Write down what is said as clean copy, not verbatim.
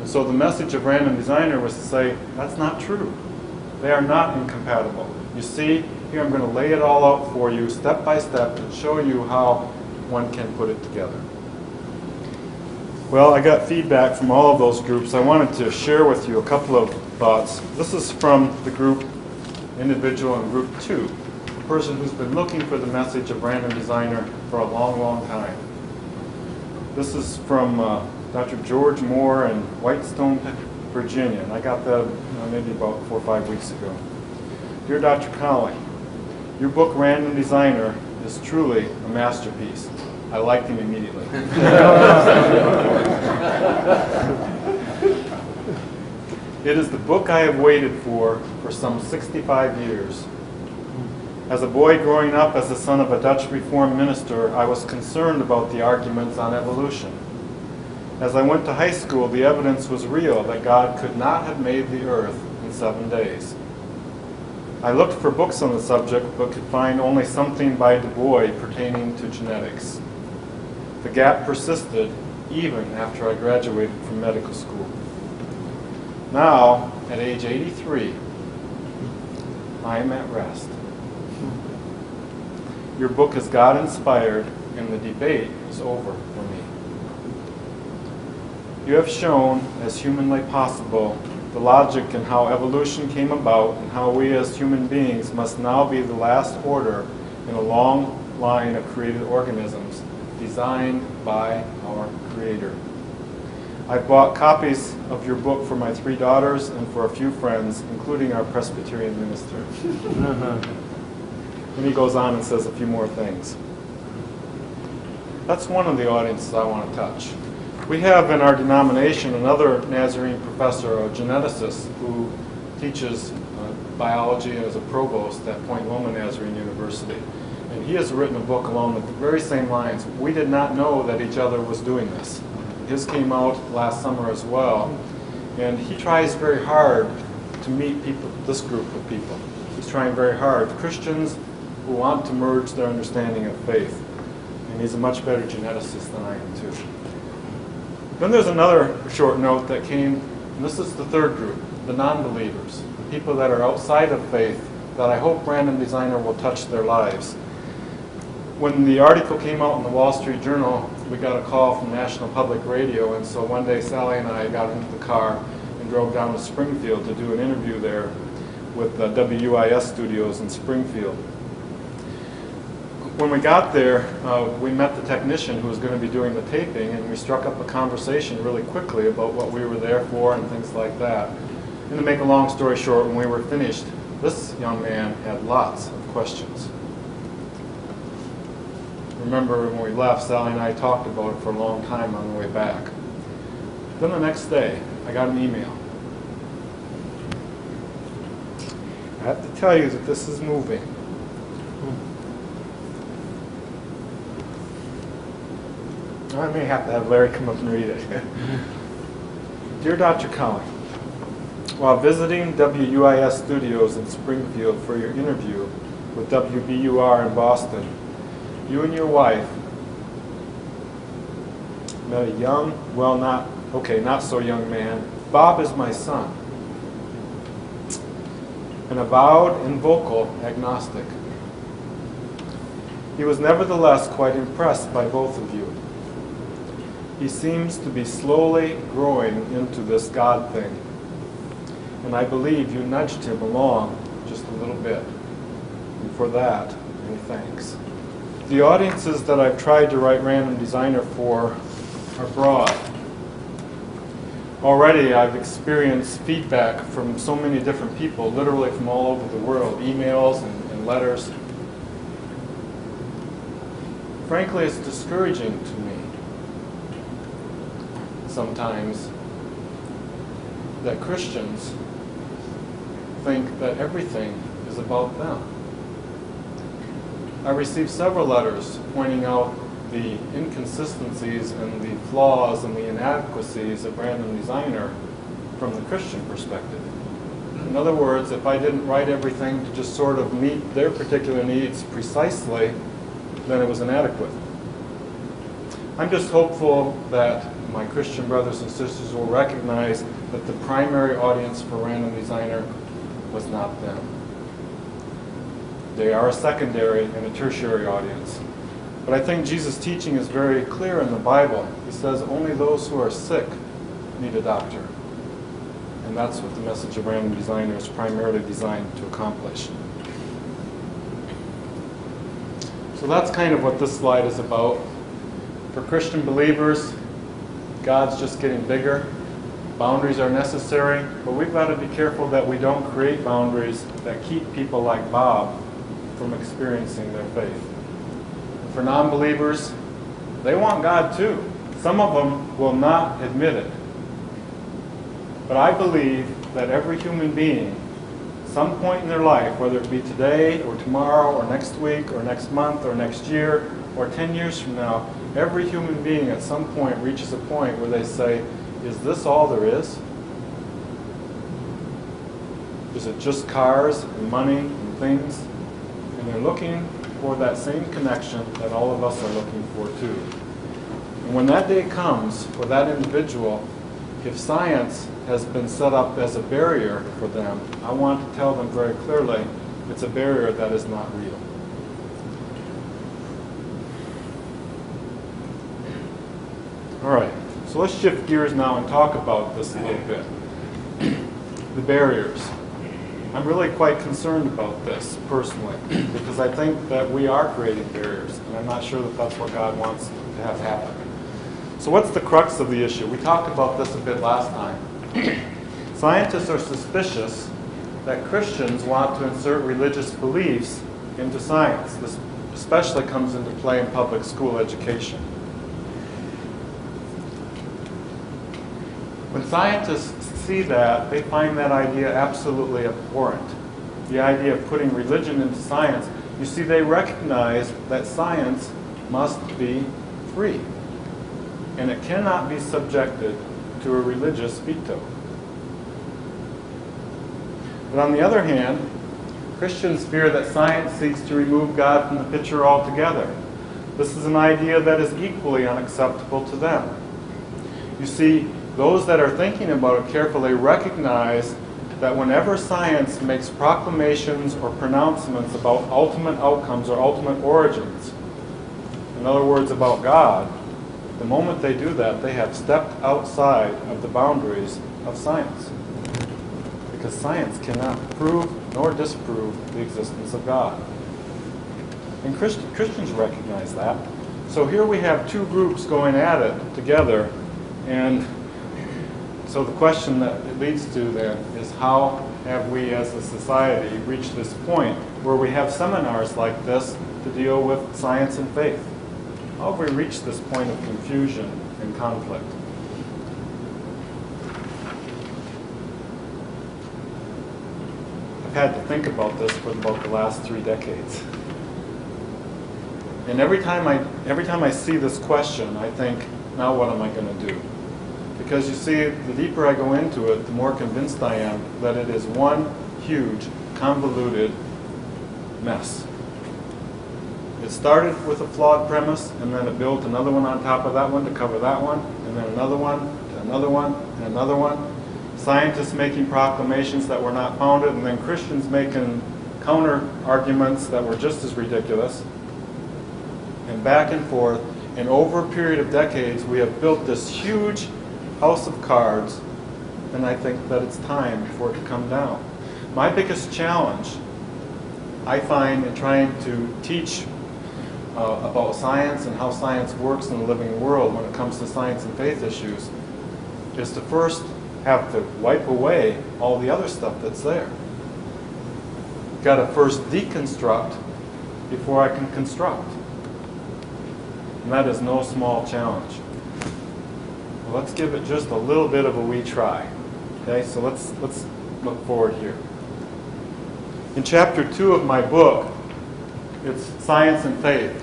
So the message of Random Designer was to say, that's not true. They are not incompatible. You see, here I'm going to lay it all out for you step by step and show you how one can put it together. Well, I got feedback from all of those groups. I wanted to share with you a couple of thoughts. This is from the group individual in group 2, a person who's been looking for the message of Random Designer for a long, long time. This is from Dr. George Moore in Whitestone, Virginia, and I got that maybe about 4 or 5 weeks ago. Dear Dr. Colling, your book Random Designer is truly a masterpiece. I liked him immediately. It is the book I have waited for some 65 years. As a boy growing up as the son of a Dutch Reformed minister, I was concerned about the arguments on evolution. As I went to high school, the evidence was real that God could not have made the earth in 7 days. I looked for books on the subject, but could find only something by Du Bois pertaining to genetics. The gap persisted even after I graduated from medical school. Now, at age 83, I am at rest. Your book is God-inspired, and the debate is over for me. You have shown, as humanly possible, the logic in how evolution came about and how we as human beings must now be the last order in a long line of created organisms designed by our Creator. I've bought copies of your book for my 3 daughters and for a few friends, including our Presbyterian minister. And he goes on and says a few more things. That's one of the audiences I want to touch. We have in our denomination another Nazarene professor, a geneticist, who teaches biology as a provost at Point Loma Nazarene University. And he has written a book along the very same lines. We did not know that each other was doing this. His came out last summer as well. And he tries very hard to meet people, this group of people. He's trying very hard. Christians who want to merge their understanding of faith. And he's a much better geneticist than I am too. Then there's another short note that came, and this is the third group, the non-believers, the people that are outside of faith, that I hope Random Designer will touch their lives. When the article came out in the Wall Street Journal, we got a call from National Public Radio, and so one day Sally and I got into the car and drove down to Springfield to do an interview there with WUIS studios in Springfield. When we got there, we met the technician who was going to be doing the taping, and we struck up a conversation really quickly about what we were there for and things like that. And to make a long story short, when we were finished, this young man had lots of questions. Remember when we left, Sally and I talked about it for a long time on the way back. Then the next day, I got an email. I have to tell you that this is moving. I may have to have Larry come up and read it. Dear Dr. Colling, while visiting WUIS studios in Springfield for your interview with WBUR in Boston, you and your wife met a young, well, not so young man. Bob is my son, an avowed and vocal agnostic. He was nevertheless quite impressed by both of you. He seems to be slowly growing into this God thing, and I believe you nudged him along just a little bit. And for that, many thanks. The audiences that I've tried to write Random Designer for are broad. Already I've experienced feedback from so many different people, literally from all over the world, emails and letters. Frankly, it's discouraging to me sometimes that Christians think that everything is about them. I received several letters pointing out the inconsistencies and the flaws and the inadequacies of Random Designer from the Christian perspective. In other words, if I didn't write everything to just sort of meet their particular needs precisely, then it was inadequate. I'm just hopeful that my Christian brothers and sisters will recognize that the primary audience for Random Designer was not them. They are a secondary and a tertiary audience. But I think Jesus' teaching is very clear in the Bible. He says only those who are sick need a doctor. And that's what the message of Random Designer is primarily designed to accomplish. So that's kind of what this slide is about. For Christian believers, God's just getting bigger. Boundaries are necessary, but we've got to be careful that we don't create boundaries that keep people like Bob from experiencing their faith. And for non-believers, they want God too. Some of them will not admit it. But I believe that every human being, some point in their life, whether it be today or tomorrow or next week or next month or next year or 10 years from now, every human being at some point reaches a point where they say, is this all there is? Is it just cars and money and things? And they're looking for that same connection that all of us are looking for too. And when that day comes for that individual, if science has been set up as a barrier for them, I want to tell them very clearly, it's a barrier that is not real. All right, so let's shift gears now and talk about this a little bit. The barriers. I'm really quite concerned about this personally, because I think that we are creating barriers, and I'm not sure that that's what God wants to have happen. So what's the crux of the issue? We talked about this a bit last time. Scientists are suspicious that Christians want to insert religious beliefs into science. This especially comes into play in public school education. When scientists see that, they find that idea absolutely abhorrent. The idea of putting religion into science. You see, they recognize that science must be free. And it cannot be subjected to a religious veto. But on the other hand, Christians fear that science seeks to remove God from the picture altogether. This is an idea that is equally unacceptable to them. You see, those that are thinking about it carefully recognize that whenever science makes proclamations or pronouncements about ultimate outcomes or ultimate origins, in other words, about God, the moment they do that, they have stepped outside of the boundaries of science. Because science cannot prove nor disprove the existence of God. And Christians recognize that. So here we have two groups going at it together. And so the question that it leads to then is, how have we as a society reached this point where we have seminars like this to deal with science and faith? How have we reached this point of confusion and conflict? I've had to think about this for about the last 3 decades. And every time I see this question, I think, now what am I going to do? Because you see, the deeper I go into it, the more convinced I am that it is one huge, convoluted mess. It started with a flawed premise, and then it built another one on top of that one to cover that one, and then another one, to another one, and another one. Scientists making proclamations that were not founded, and then Christians making counter-arguments that were just as ridiculous. And back and forth. And over a period of decades, we have built this huge house of cards, and I think that it's time for it to come down. My biggest challenge, I find, in trying to teach about science and how science works in the living world when it comes to science and faith issues, is to first have to wipe away all the other stuff that's there. You've got to first deconstruct before I can construct. And that is no small challenge. Well, let's give it just a little bit of a wee try. Okay, so let's look forward here. In chapter 2 of my book, it's Science and Faith.